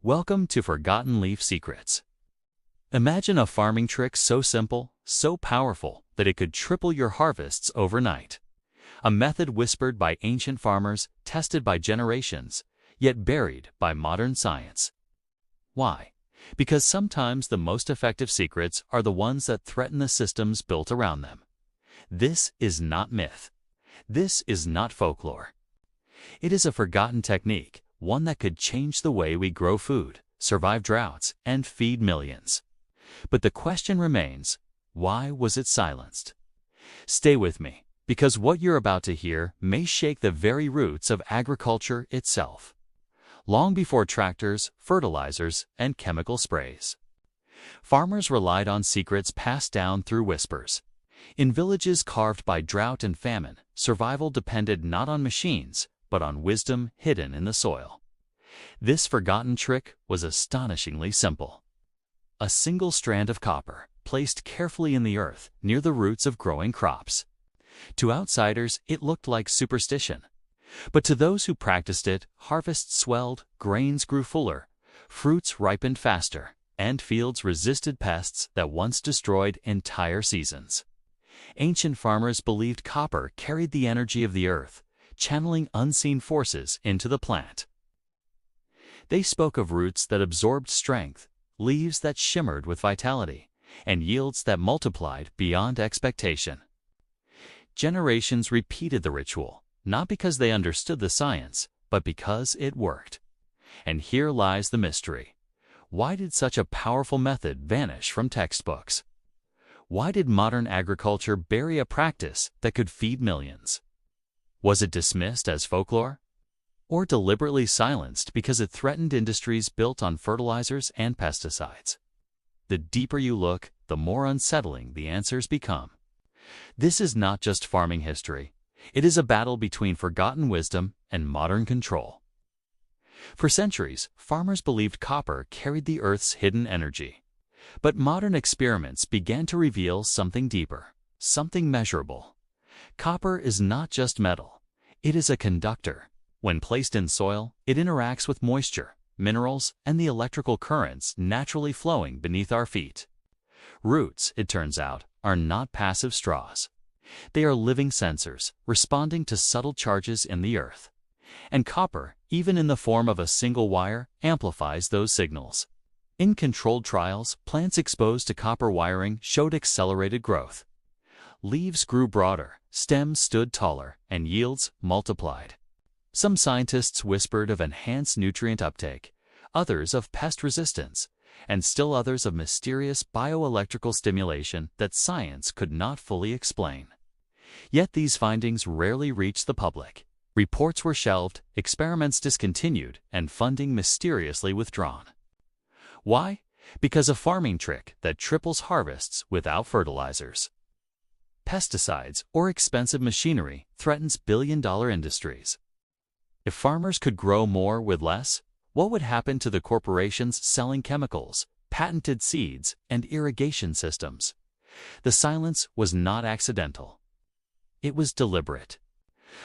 Welcome to Forgotten Leaf Secrets. Imagine a farming trick so simple, so powerful, that it could triple your harvests overnight. A method whispered by ancient farmers, tested by generations, yet buried by modern science. Why? Because sometimes the most effective secrets are the ones that threaten the systems built around them. This is not myth. This is not folklore. It is a forgotten technique, one that could change the way we grow food, survive droughts, and feed millions. But the question remains, why was it silenced? Stay with me, because what you're about to hear may shake the very roots of agriculture itself. Long before tractors, fertilizers, and chemical sprays, farmers relied on secrets passed down through whispers. In villages carved by drought and famine, survival depended not on machines, but on wisdom hidden in the soil. This forgotten trick was astonishingly simple. A single strand of copper, placed carefully in the earth near the roots of growing crops. To outsiders, it looked like superstition. But to those who practiced it, harvests swelled, grains grew fuller, fruits ripened faster, and fields resisted pests that once destroyed entire seasons. Ancient farmers believed copper carried the energy of the earth, channeling unseen forces into the plant. They spoke of roots that absorbed strength, leaves that shimmered with vitality, and yields that multiplied beyond expectation. Generations repeated the ritual, not because they understood the science, but because it worked. And here lies the mystery. Why did such a powerful method vanish from textbooks? Why did modern agriculture bury a practice that could feed millions? Was it dismissed as folklore? Or deliberately silenced because it threatened industries built on fertilizers and pesticides? The deeper you look, the more unsettling the answers become. This is not just farming history. It is a battle between forgotten wisdom and modern control. For centuries, farmers believed copper carried the Earth's hidden energy. But modern experiments began to reveal something deeper, something measurable. Copper is not just metal. It is a conductor. When placed in soil, it interacts with moisture, minerals, and the electrical currents naturally flowing beneath our feet. Roots, it turns out, are not passive straws. They are living sensors, responding to subtle charges in the earth. And copper, even in the form of a single wire, amplifies those signals. In controlled trials, plants exposed to copper wiring showed accelerated growth. Leaves grew broader, stems stood taller, and yields multiplied. Some scientists whispered of enhanced nutrient uptake, others of pest resistance, and still others of mysterious bioelectrical stimulation that science could not fully explain. Yet these findings rarely reached the public. Reports were shelved, experiments discontinued, and funding mysteriously withdrawn. Why? Because a farming trick that triples harvests without fertilizers. Pesticides or expensive machinery threatens billion-dollar industries. If farmers could grow more with less, what would happen to the corporations selling chemicals, patented seeds, and irrigation systems? The silence was not accidental. It was deliberate.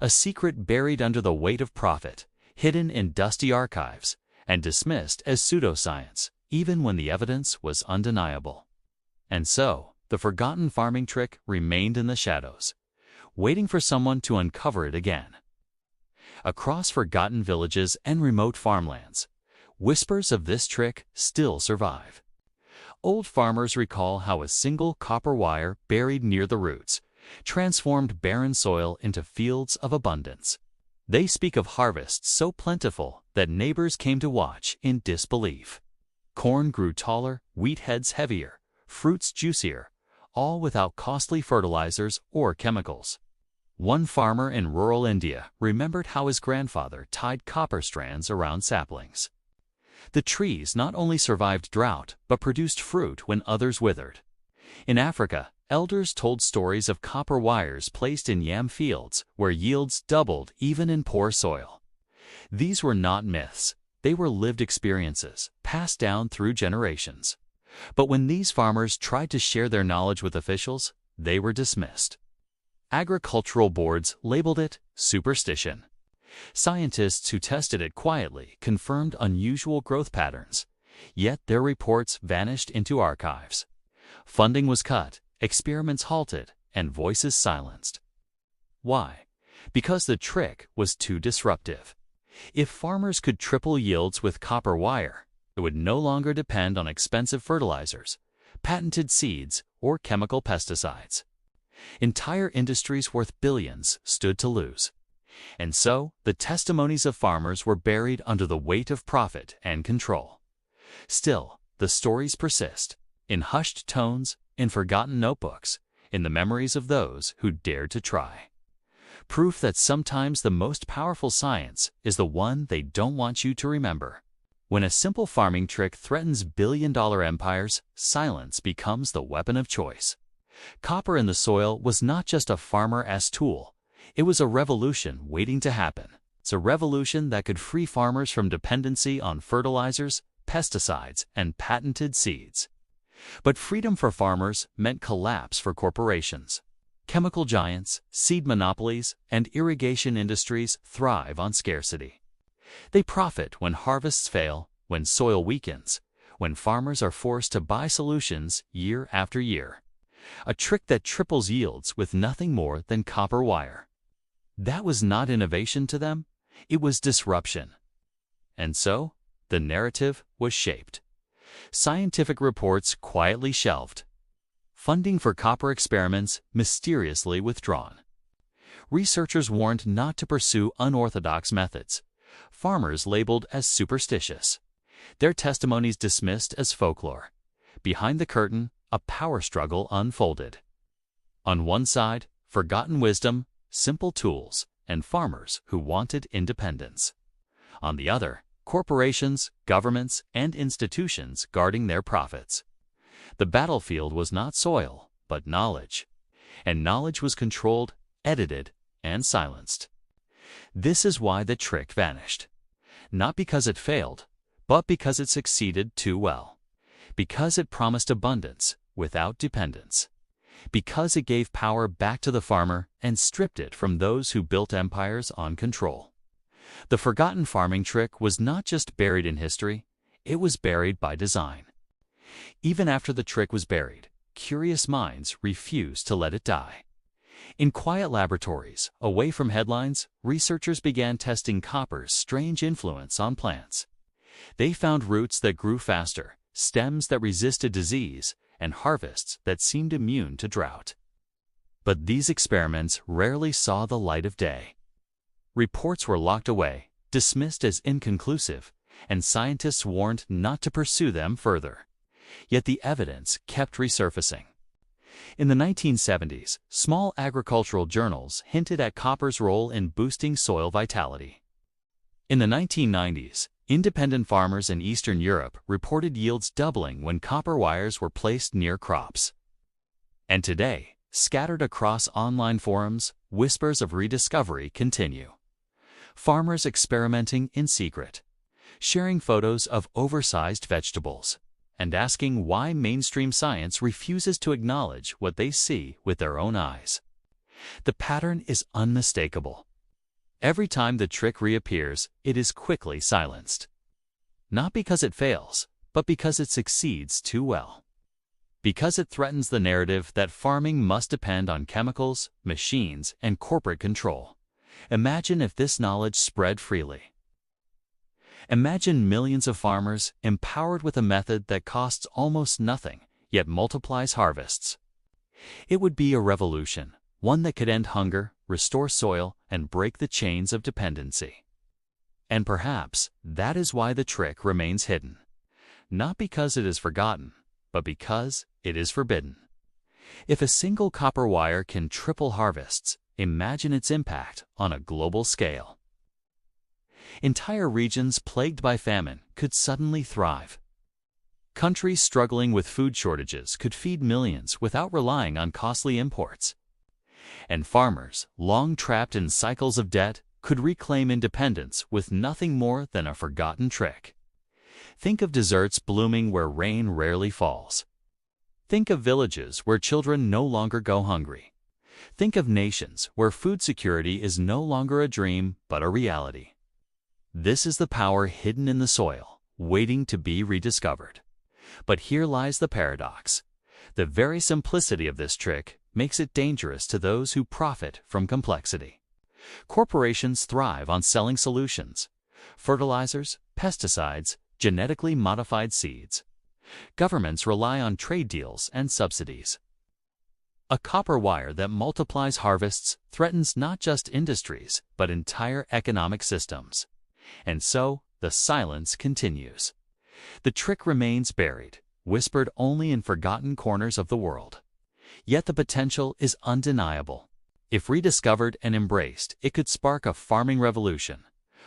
A secret buried under the weight of profit, hidden in dusty archives, and dismissed as pseudoscience, even when the evidence was undeniable. And so, the forgotten farming trick remained in the shadows, waiting for someone to uncover it again. Across forgotten villages and remote farmlands, whispers of this trick still survive. Old farmers recall how a single copper wire buried near the roots transformed barren soil into fields of abundance. They speak of harvests so plentiful that neighbors came to watch in disbelief. Corn grew taller, wheat heads heavier, fruits juicier, all without costly fertilizers or chemicals. One farmer in rural India remembered how his grandfather tied copper strands around saplings. The trees not only survived drought, but produced fruit when others withered. In Africa, elders told stories of copper wires placed in yam fields where yields doubled even in poor soil. These were not myths. They were lived experiences, passed down through generations. But when these farmers tried to share their knowledge with officials, they were dismissed. Agricultural boards labeled it superstition. Scientists who tested it quietly confirmed unusual growth patterns, yet their reports vanished into archives. Funding was cut, experiments halted, and voices silenced. Why? Because the trick was too disruptive. If farmers could triple yields with copper wire, it would no longer depend on expensive fertilizers, patented seeds, or chemical pesticides. Entire industries worth billions stood to lose. And so, the testimonies of farmers were buried under the weight of profit and control. Still, the stories persist, in hushed tones, in forgotten notebooks, in the memories of those who dared to try. Proof that sometimes the most powerful science is the one they don't want you to remember. When a simple farming trick threatens billion-dollar empires, silence becomes the weapon of choice. Copper in the soil was not just a farmer's tool. It was a revolution waiting to happen. It's a revolution that could free farmers from dependency on fertilizers, pesticides, and patented seeds. But freedom for farmers meant collapse for corporations. Chemical giants, seed monopolies, and irrigation industries thrive on scarcity. They profit when harvests fail, when soil weakens, when farmers are forced to buy solutions year after year. A trick that triples yields with nothing more than copper wire. That was not innovation to them, it was disruption. And so, the narrative was shaped. Scientific reports quietly shelved. Funding for copper experiments mysteriously withdrawn. Researchers warned not to pursue unorthodox methods. Farmers labeled as superstitious. Their testimonies dismissed as folklore. Behind the curtain, a power struggle unfolded. On one side, forgotten wisdom, simple tools, and farmers who wanted independence. On the other, corporations, governments, and institutions guarding their profits. The battlefield was not soil, but knowledge. And knowledge was controlled, edited, and silenced. This is why the trick vanished. Not because it failed, but because it succeeded too well. Because it promised abundance without dependence. Because it gave power back to the farmer and stripped it from those who built empires on control. The forgotten farming trick was not just buried in history, it was buried by design. Even after the trick was buried, curious minds refused to let it die. In quiet laboratories, away from headlines, researchers began testing copper's strange influence on plants. They found roots that grew faster, stems that resisted disease, and harvests that seemed immune to drought. But these experiments rarely saw the light of day. Reports were locked away, dismissed as inconclusive, and scientists warned not to pursue them further. Yet the evidence kept resurfacing. In the 1970s, small agricultural journals hinted at copper's role in boosting soil vitality. In the 1990s, independent farmers in Eastern Europe reported yields doubling when copper wires were placed near crops. And today, scattered across online forums, whispers of rediscovery continue. Farmers experimenting in secret, sharing photos of oversized vegetables, and asking why mainstream science refuses to acknowledge what they see with their own eyes. The pattern is unmistakable. Every time the trick reappears, it is quickly silenced. Not because it fails, but because it succeeds too well. Because it threatens the narrative that farming must depend on chemicals, machines, and corporate control. Imagine if this knowledge spread freely. Imagine millions of farmers empowered with a method that costs almost nothing, yet multiplies harvests. It would be a revolution, one that could end hunger, restore soil, and break the chains of dependency. And perhaps that is why the trick remains hidden. Not because it is forgotten, but because it is forbidden. If a single copper wire can triple harvests, imagine its impact on a global scale. Entire regions plagued by famine could suddenly thrive. Countries struggling with food shortages could feed millions without relying on costly imports. And farmers, long trapped in cycles of debt, could reclaim independence with nothing more than a forgotten trick. Think of deserts blooming where rain rarely falls. Think of villages where children no longer go hungry. Think of nations where food security is no longer a dream but a reality. This is the power hidden in the soil, waiting to be rediscovered. But here lies the paradox. The very simplicity of this trick makes it dangerous to those who profit from complexity. Corporations thrive on selling solutions: fertilizers, pesticides, genetically modified seeds. Governments rely on trade deals and subsidies. A copper wire that multiplies harvests threatens not just industries, but entire economic systems. And so, the silence continues. The trick remains buried, whispered only in forgotten corners of the world. Yet the potential is undeniable. If rediscovered and embraced, it could spark a farming revolution,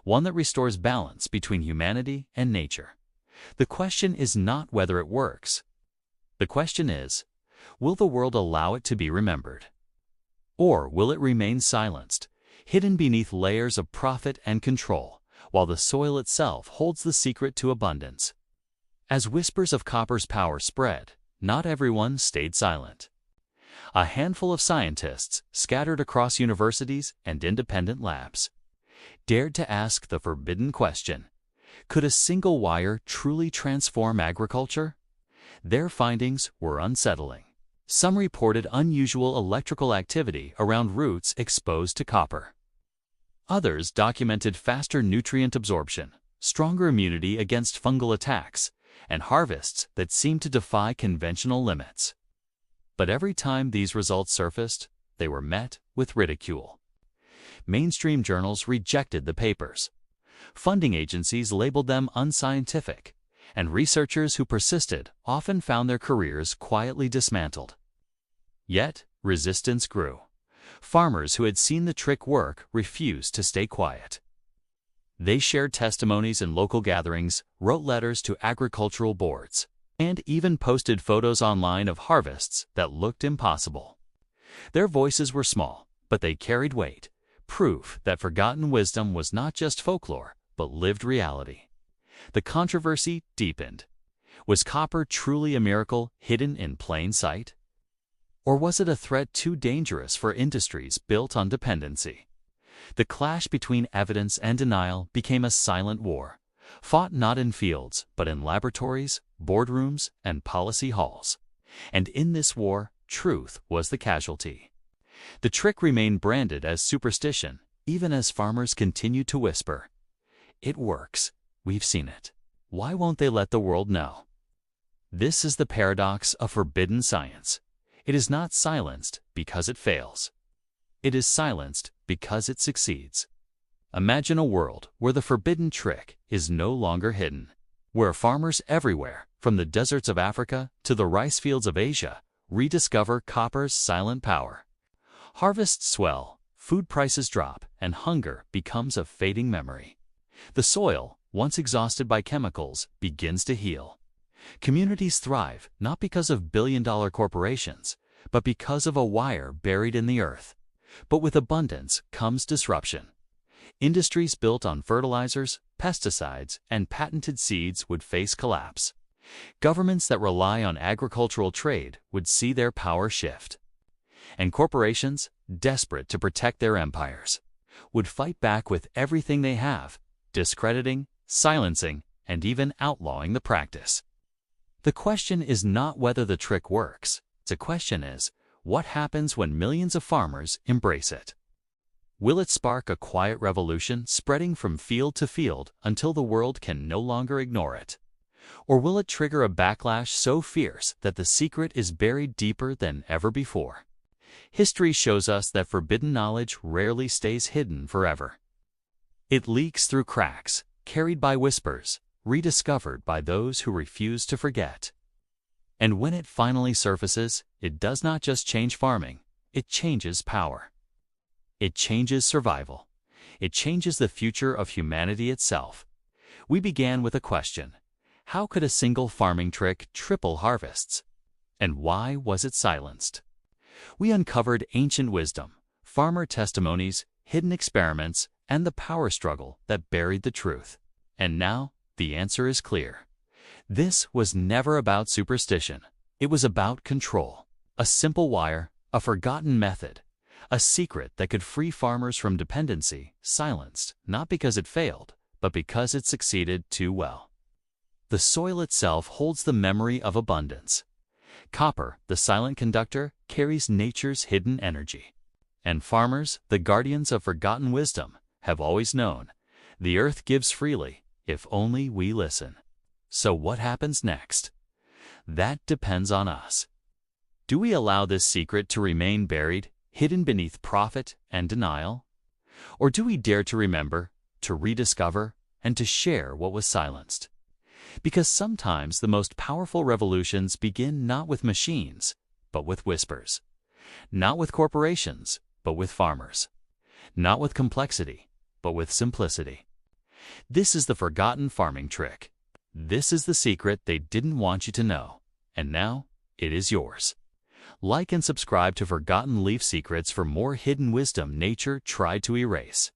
one that restores balance between humanity and nature. The question is not whether it works. The question is, will the world allow it to be remembered? Or will it remain silenced, hidden beneath layers of profit and control, while the soil itself holds the secret to abundance? As whispers of copper's power spread, not everyone stayed silent. A handful of scientists, scattered across universities and independent labs, dared to ask the forbidden question: could a single wire truly transform agriculture? Their findings were unsettling. Some reported unusual electrical activity around roots exposed to copper. Others documented faster nutrient absorption, stronger immunity against fungal attacks, and harvests that seemed to defy conventional limits. But every time these results surfaced, they were met with ridicule. Mainstream journals rejected the papers. Funding agencies labeled them unscientific, and researchers who persisted often found their careers quietly dismantled. Yet, resistance grew. Farmers who had seen the trick work refused to stay quiet. They shared testimonies in local gatherings, wrote letters to agricultural boards, and even posted photos online of harvests that looked impossible. Their voices were small, but they carried weight, proof that forgotten wisdom was not just folklore, but lived reality. The controversy deepened. Was copper truly a miracle hidden in plain sight? Or was it a threat too dangerous for industries built on dependency? The clash between evidence and denial became a silent war, fought not in fields, but in laboratories, boardrooms, and policy halls. And in this war, truth was the casualty. The trick remained branded as superstition, even as farmers continued to whisper, "It works. We've seen it. Why won't they let the world know?" This is the paradox of forbidden science. It is not silenced because it fails. It is silenced because it succeeds. Imagine a world where the forbidden trick is no longer hidden, where farmers everywhere, from the deserts of Africa to the rice fields of Asia, rediscover copper's silent power. Harvests swell, food prices drop, and hunger becomes a fading memory. The soil, once exhausted by chemicals, begins to heal. Communities thrive not because of billion-dollar corporations, but because of a wire buried in the earth. But with abundance comes disruption. Industries built on fertilizers, pesticides, and patented seeds would face collapse. Governments that rely on agricultural trade would see their power shift. And corporations, desperate to protect their empires, would fight back with everything they have, discrediting, silencing, and even outlawing the practice. The question is not whether the trick works. The question is, what happens when millions of farmers embrace it? Will it spark a quiet revolution spreading from field to field until the world can no longer ignore it? Or will it trigger a backlash so fierce that the secret is buried deeper than ever before? History shows us that forbidden knowledge rarely stays hidden forever. It leaks through cracks, carried by whispers, rediscovered by those who refuse to forget. And when it finally surfaces, it does not just change farming, it changes power. It changes survival. It changes the future of humanity itself. We began with a question: how could a single farming trick triple harvests? And why was it silenced? We uncovered ancient wisdom, farmer testimonies, hidden experiments, and the power struggle that buried the truth. And now, the answer is clear. This was never about superstition. It was about control. A simple wire, a forgotten method, A secret that could free farmers from dependency, silenced, not because it failed, but because it succeeded too well. The soil itself holds the memory of abundance. Copper, the silent conductor, carries nature's hidden energy. And farmers, the guardians of forgotten wisdom, have always known, the earth gives freely, if only we listen. So what happens next? That depends on us. Do we allow this secret to remain buried, hidden beneath profit and denial? Or do we dare to remember, to rediscover, and to share what was silenced? Because sometimes the most powerful revolutions begin not with machines, but with whispers. Not with corporations, but with farmers. Not with complexity, but with simplicity. This is the forgotten farming trick. This is the secret they didn't want you to know, and now it is yours. Like and subscribe to Forgotten Leaf Secrets for more hidden wisdom nature tried to erase.